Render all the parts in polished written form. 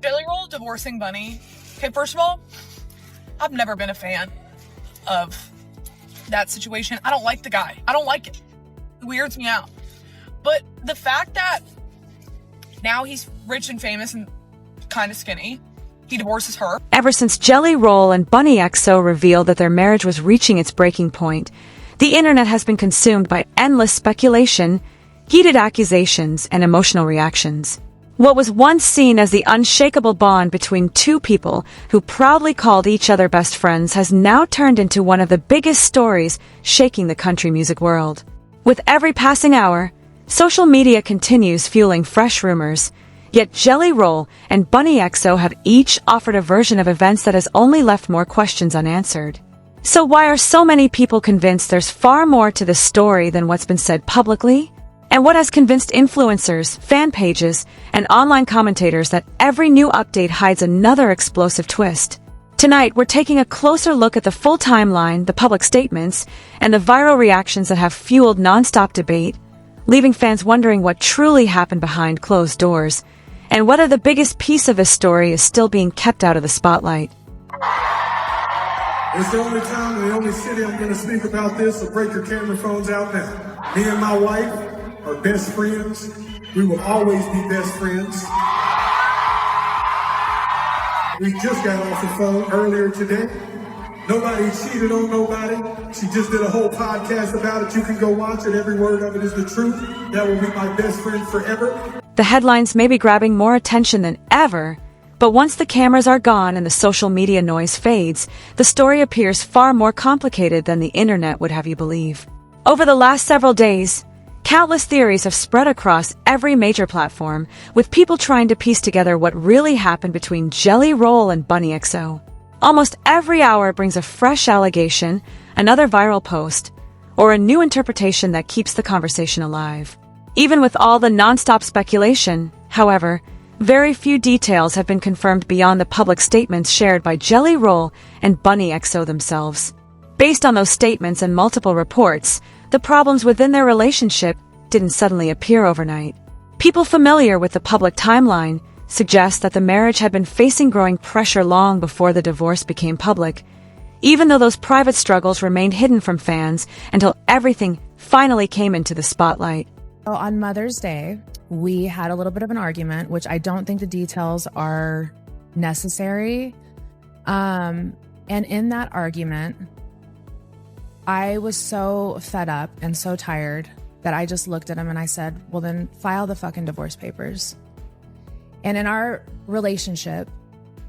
Jelly Roll divorcing Bunnie. Okay, first of all, I've never been a fan of that situation. I don't like the guy. I don't like it. It weirds me out. But the fact that now he's rich and famous and kind of skinny, he divorces her. Ever since Jelly Roll and Bunnie XO revealed that their marriage was reaching its breaking point, the internet has been consumed by endless speculation, heated accusations, and emotional reactions. What was once seen as the unshakable bond between two people who proudly called each other best friends has now turned into one of the biggest stories shaking the country music world. With every passing hour, social media continues fueling fresh rumors, yet Jelly Roll and Bunnie XO have each offered a version of events that has only left more questions unanswered. So why are so many people convinced there's far more to this story than what's been said publicly? And what has convinced influencers, fan pages, and online commentators that every new update hides another explosive twist? Tonight, we're taking a closer look at the full timeline, the public statements, and the viral reactions that have fueled non-stop debate, leaving fans wondering what truly happened behind closed doors, and whether the biggest piece of this story is still being kept out of the spotlight. It's the only time and the only city I'm going to speak about this, so break your camera phones out now. Me and my wife are best friends. We will always be best friends. We just got off the phone earlier today. Nobody cheated on nobody. She just did a whole podcast about it. You can go watch it. Every word of it is the truth. That will be my best friend forever. The headlines may be grabbing more attention than ever, but once the cameras are gone and the social media noise fades, the story appears far more complicated than the internet would have you believe. Over the last several days, countless theories have spread across every major platform, with people trying to piece together what really happened between Jelly Roll and Bunnie XO. Almost every hour brings a fresh allegation, another viral post, or a new interpretation that keeps the conversation alive. Even with all the non-stop speculation, however, very few details have been confirmed beyond the public statements shared by Jelly Roll and Bunnie XO themselves. Based on those statements and multiple reports, the problems within their relationship didn't suddenly appear overnight. People familiar with the public timeline suggest that the marriage had been facing growing pressure long before the divorce became public, even though those private struggles remained hidden from fans until everything finally came into the spotlight. On Mother's Day, we had a little bit of an argument, which I don't think the details are necessary. And in that argument, I was so fed up and so tired that I just looked at him and I said, well, then file the fucking divorce papers. And in our relationship,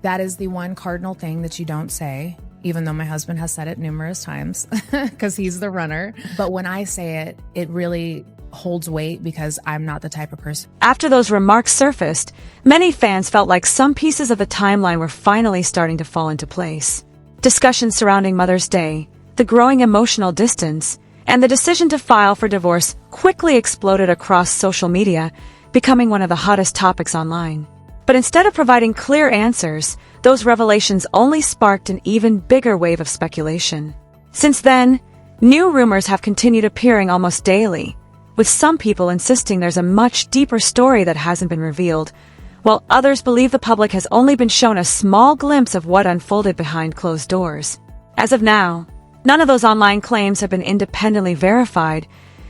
that is the one cardinal thing that you don't say, even though my husband has said it numerous times because he's the runner. But when I say it, it really holds weight because I'm not the type of person. After those remarks surfaced, many fans felt like some pieces of the timeline were finally starting to fall into place. Discussions surrounding Mother's Day, the growing emotional distance, and the decision to file for divorce quickly exploded across social media, becoming one of the hottest topics online. But instead of providing clear answers, those revelations only sparked an even bigger wave of speculation. Since then, new rumors have continued appearing almost daily, with some people insisting there's a much deeper story that hasn't been revealed, while others believe the public has only been shown a small glimpse of what unfolded behind closed doors. As of now, none of those online claims have been independently verified,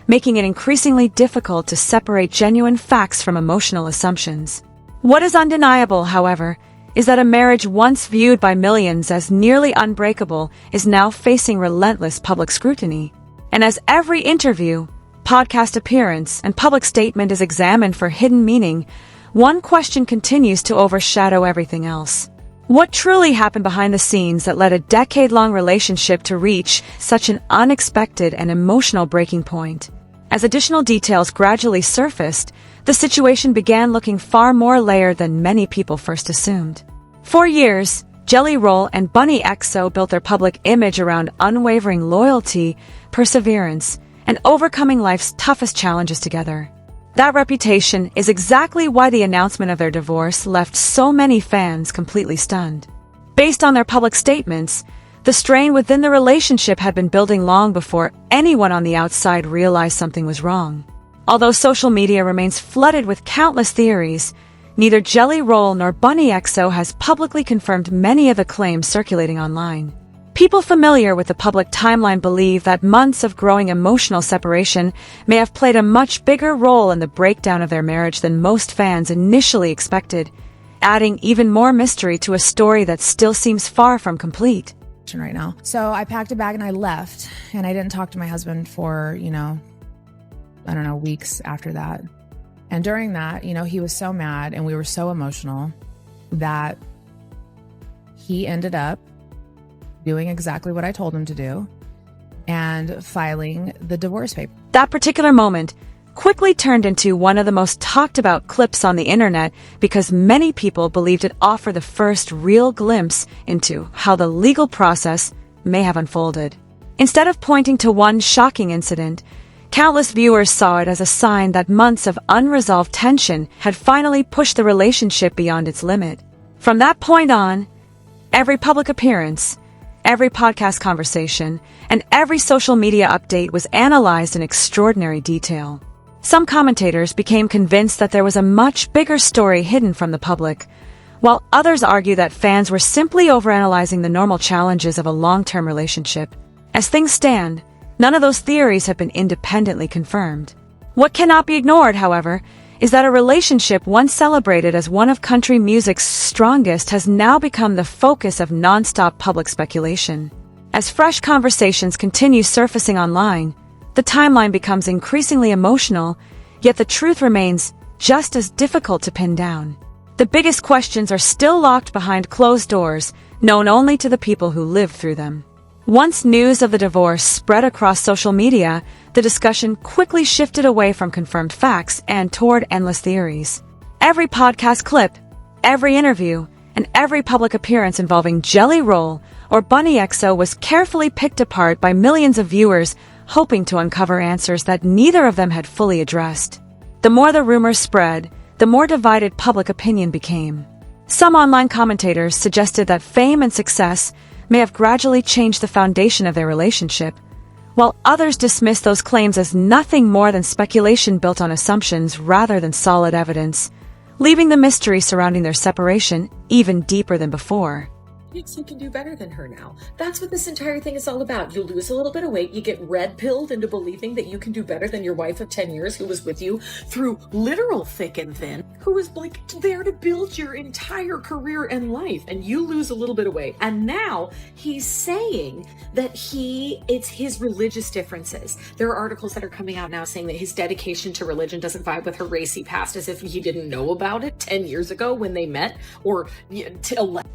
making it increasingly difficult to separate genuine facts from emotional assumptions. What is undeniable, however, is that a marriage once viewed by millions as nearly unbreakable is now facing relentless public scrutiny. And as every interview, podcast appearance, and public statement is examined for hidden meaning, one question continues to overshadow everything else. What truly happened behind the scenes that led a decade-long relationship to reach such an unexpected and emotional breaking point? As additional details gradually surfaced, the situation began looking far more layered than many people first assumed. For years, Jelly Roll and Bunnie XO built their public image around unwavering loyalty, perseverance, and overcoming life's toughest challenges together. That reputation is exactly why the announcement of their divorce left so many fans completely stunned. Based on their public statements, the strain within the relationship had been building long before anyone on the outside realized something was wrong. Although social media remains flooded with countless theories, neither Jelly Roll nor Bunnie XO has publicly confirmed many of the claims circulating online. People familiar with the public timeline believe that months of growing emotional separation may have played a much bigger role in the breakdown of their marriage than most fans initially expected, adding even more mystery to a story that still seems far from complete. Right now. So I packed a bag and I left, and I didn't talk to my husband for, weeks after that. And during that, he was so mad and we were so emotional that he ended up doing exactly what I told him to do and filing the divorce papers. That particular moment quickly turned into one of the most talked about clips on the internet because many people believed it offered the first real glimpse into how the legal process may have unfolded. Instead of pointing to one shocking incident, countless viewers saw it as a sign that months of unresolved tension had finally pushed the relationship beyond its limit. From that point on, every public appearance, every podcast conversation, and every social media update was analyzed in extraordinary detail. Some commentators became convinced that there was a much bigger story hidden from the public, while others argue that fans were simply overanalyzing the normal challenges of a long-term relationship. As things stand, none of those theories have been independently confirmed. What cannot be ignored, however, is that a relationship once celebrated as one of country music's strongest has now become the focus of non-stop public speculation. As fresh conversations continue surfacing online, the timeline becomes increasingly emotional, yet the truth remains just as difficult to pin down. The biggest questions are still locked behind closed doors, known only to the people who lived through them. Once news of the divorce spread across social media, the discussion quickly shifted away from confirmed facts and toward endless theories. Every podcast clip, every interview, and every public appearance involving Jelly Roll or Bunnie XO was carefully picked apart by millions of viewers, hoping to uncover answers that neither of them had fully addressed. The more the rumors spread, the more divided public opinion became. Some online commentators suggested that fame and success may have gradually changed the foundation of their relationship, while others dismissed those claims as nothing more than speculation built on assumptions rather than solid evidence, leaving the mystery surrounding their separation even deeper than before. You can do better than her now. That's what this entire thing is all about. You lose a little bit of weight, you get red-pilled into believing that you can do better than your wife of 10 years who was with you through literal thick and thin, who was like there to build your entire career and life, and you lose a little bit of weight. And now he's saying that it's his religious differences. There are articles that are coming out now saying that his dedication to religion doesn't vibe with her racy past, as if he didn't know about it 10 years ago when they met, or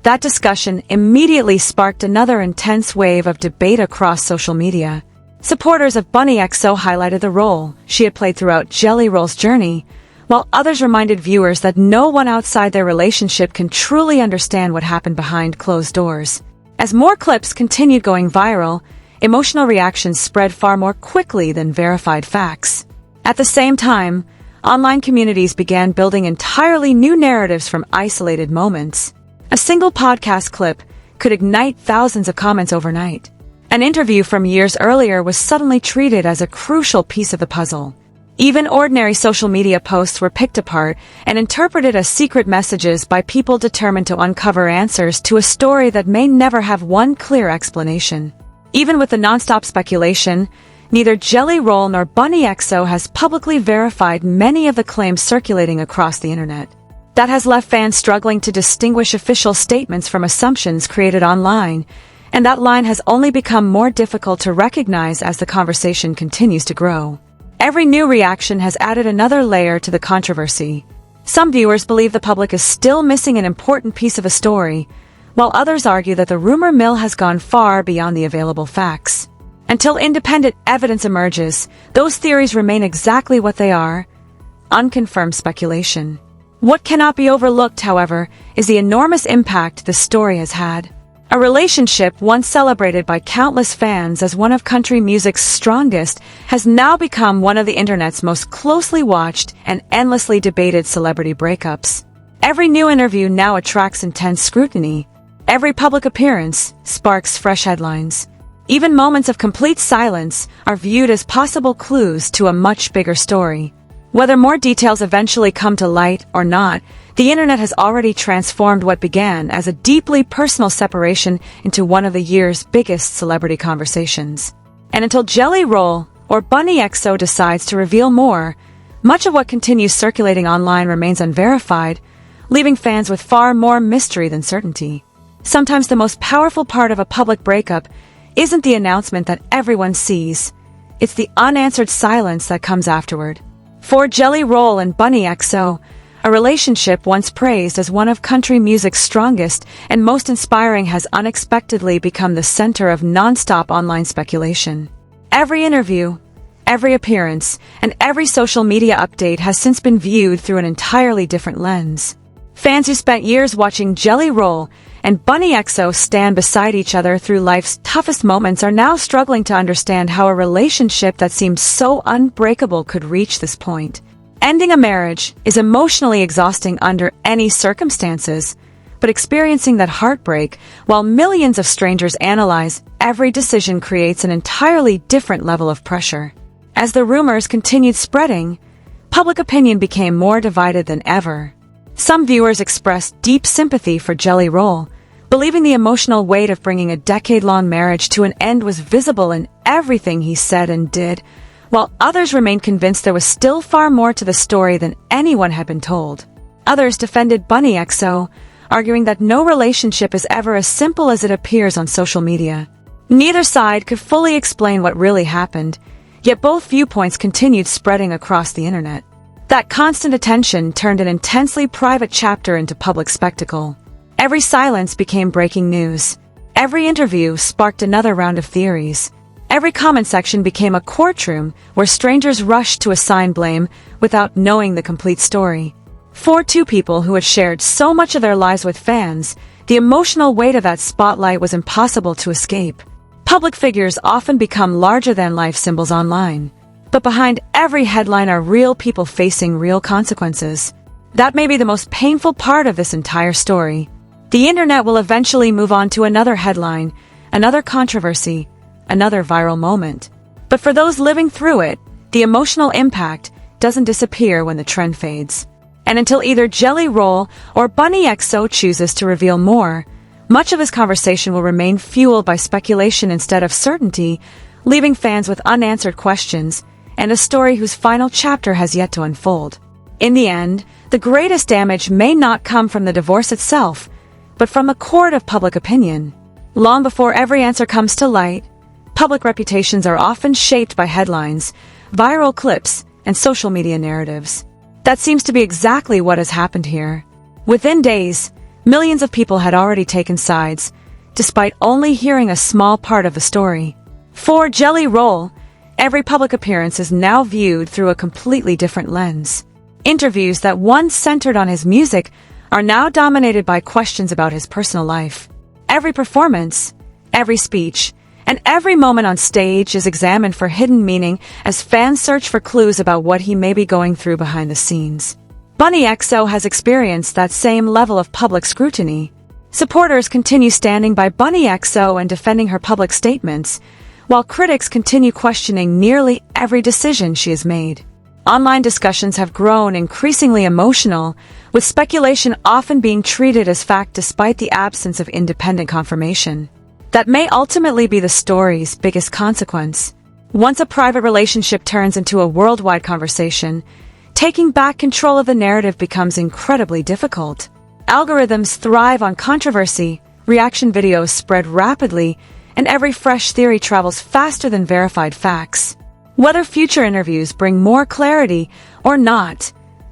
That discussion immediately sparked another intense wave of debate across social media. Supporters of Bunnie XO highlighted the role she had played throughout Jelly Roll's journey, while others reminded viewers that no one outside their relationship can truly understand what happened behind closed doors. As more clips continued going viral, emotional reactions spread far more quickly than verified facts. At the same time, online communities began building entirely new narratives from isolated moments. A single podcast clip could ignite thousands of comments overnight. An interview from years earlier was suddenly treated as a crucial piece of the puzzle. Even ordinary social media posts were picked apart and interpreted as secret messages by people determined to uncover answers to a story that may never have one clear explanation. Even with the nonstop speculation, neither Jelly Roll nor Bunnie XO has publicly verified many of the claims circulating across the internet. That has left fans struggling to distinguish official statements from assumptions created online, and that line has only become more difficult to recognize as the conversation continues to grow. Every new reaction has added another layer to the controversy. Some viewers believe the public is still missing an important piece of a story, while others argue that the rumor mill has gone far beyond the available facts. Until independent evidence emerges, those theories remain exactly what they are: unconfirmed speculation. What cannot be overlooked, however, is the enormous impact this story has had. A relationship once celebrated by countless fans as one of country music's strongest has now become one of the internet's most closely watched and endlessly debated celebrity breakups. Every new interview now attracts intense scrutiny. Every public appearance sparks fresh headlines. Even moments of complete silence are viewed as possible clues to a much bigger story. Whether more details eventually come to light or not, the internet has already transformed what began as a deeply personal separation into one of the year's biggest celebrity conversations. And until Jelly Roll or Bunnie XO decides to reveal more, much of what continues circulating online remains unverified, leaving fans with far more mystery than certainty. Sometimes the most powerful part of a public breakup isn't the announcement that everyone sees. It's the unanswered silence that comes afterward. For Jelly Roll and Bunnie XO, a relationship once praised as one of country music's strongest and most inspiring has unexpectedly become the center of non-stop online speculation. Every interview, every appearance, and every social media update has since been viewed through an entirely different lens. Fans who spent years watching Jelly Roll and Bunnie XO stand beside each other through life's toughest moments are now struggling to understand how a relationship that seemed so unbreakable could reach this point. Ending a marriage is emotionally exhausting under any circumstances, but experiencing that heartbreak while millions of strangers analyze every decision creates an entirely different level of pressure. As the rumors continued spreading, public opinion became more divided than ever. Some viewers expressed deep sympathy for Jelly Roll, believing the emotional weight of bringing a decade-long marriage to an end was visible in everything he said and did, while others remained convinced there was still far more to the story than anyone had been told. Others defended Bunnie XO, arguing that no relationship is ever as simple as it appears on social media. Neither side could fully explain what really happened, yet both viewpoints continued spreading across the internet. That constant attention turned an intensely private chapter into public spectacle. Every silence became breaking news. Every interview sparked another round of theories. Every comment section became a courtroom where strangers rushed to assign blame without knowing the complete story. For two people who had shared so much of their lives with fans, the emotional weight of that spotlight was impossible to escape. Public figures often become larger-than-life symbols online. But behind every headline are real people facing real consequences. That may be the most painful part of this entire story. The internet will eventually move on to another headline, another controversy, another viral moment. But for those living through it, the emotional impact doesn't disappear when the trend fades. And until either Jelly Roll or Bunnie XO chooses to reveal more, much of this conversation will remain fueled by speculation instead of certainty, leaving fans with unanswered questions and a story whose final chapter has yet to unfold. In the end, the greatest damage may not come from the divorce itself, but from a court of public opinion. Long before every answer comes to light, public reputations are often shaped by headlines, viral clips, and social media narratives. That seems to be exactly what has happened here. Within days, millions of people had already taken sides, despite only hearing a small part of the story. For Jelly Roll, every public appearance is now viewed through a completely different lens. Interviews that once centered on his music are now dominated by questions about his personal life. Every performance, every speech, and every moment on stage is examined for hidden meaning as fans search for clues about what he may be going through behind the scenes. Bunnie XO has experienced that same level of public scrutiny. Supporters continue standing by Bunnie XO and defending her public statements, while critics continue questioning nearly every decision she has made. Online discussions have grown increasingly emotional, with speculation often being treated as fact despite the absence of independent confirmation. That may ultimately be the story's biggest consequence. Once a private relationship turns into a worldwide conversation, taking back control of the narrative becomes incredibly difficult. Algorithms thrive on controversy, reaction videos spread rapidly, and every fresh theory travels faster than verified facts. Whether future interviews bring more clarity or not,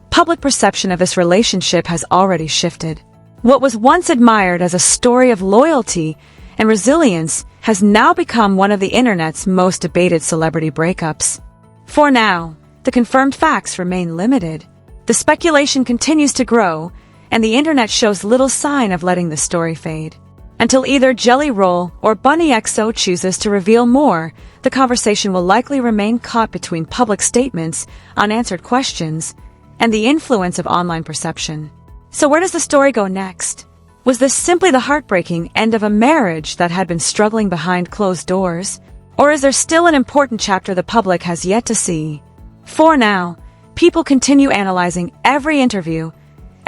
public perception of this relationship has already shifted. What was once admired as a story of loyalty and resilience has now become one of the internet's most debated celebrity breakups. For now, the confirmed facts remain limited. The speculation continues to grow, and the internet shows little sign of letting the story fade. Until either Jelly Roll or Bunnie XO chooses to reveal more, the conversation will likely remain caught between public statements, unanswered questions, and the influence of online perception. So where does the story go next? Was this simply the heartbreaking end of a marriage that had been struggling behind closed doors? Or is there still an important chapter the public has yet to see? For now, people continue analyzing every interview,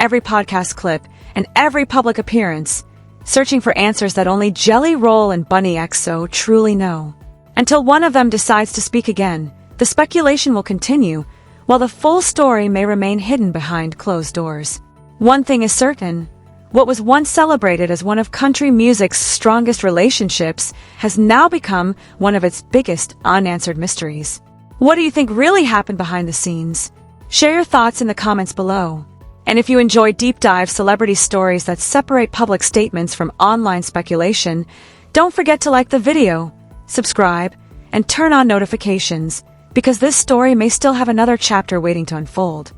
every podcast clip, and every public appearance, searching for answers that only Jelly Roll and Bunnie XO truly know. Until one of them decides to speak again, the speculation will continue, while the full story may remain hidden behind closed doors. One thing is certain: what was once celebrated as one of country music's strongest relationships has now become one of its biggest unanswered mysteries. What do you think really happened behind the scenes? Share your thoughts in the comments below. And if you enjoy deep dive celebrity stories that separate public statements from online speculation, don't forget to like the video, subscribe, and turn on notifications, because this story may still have another chapter waiting to unfold.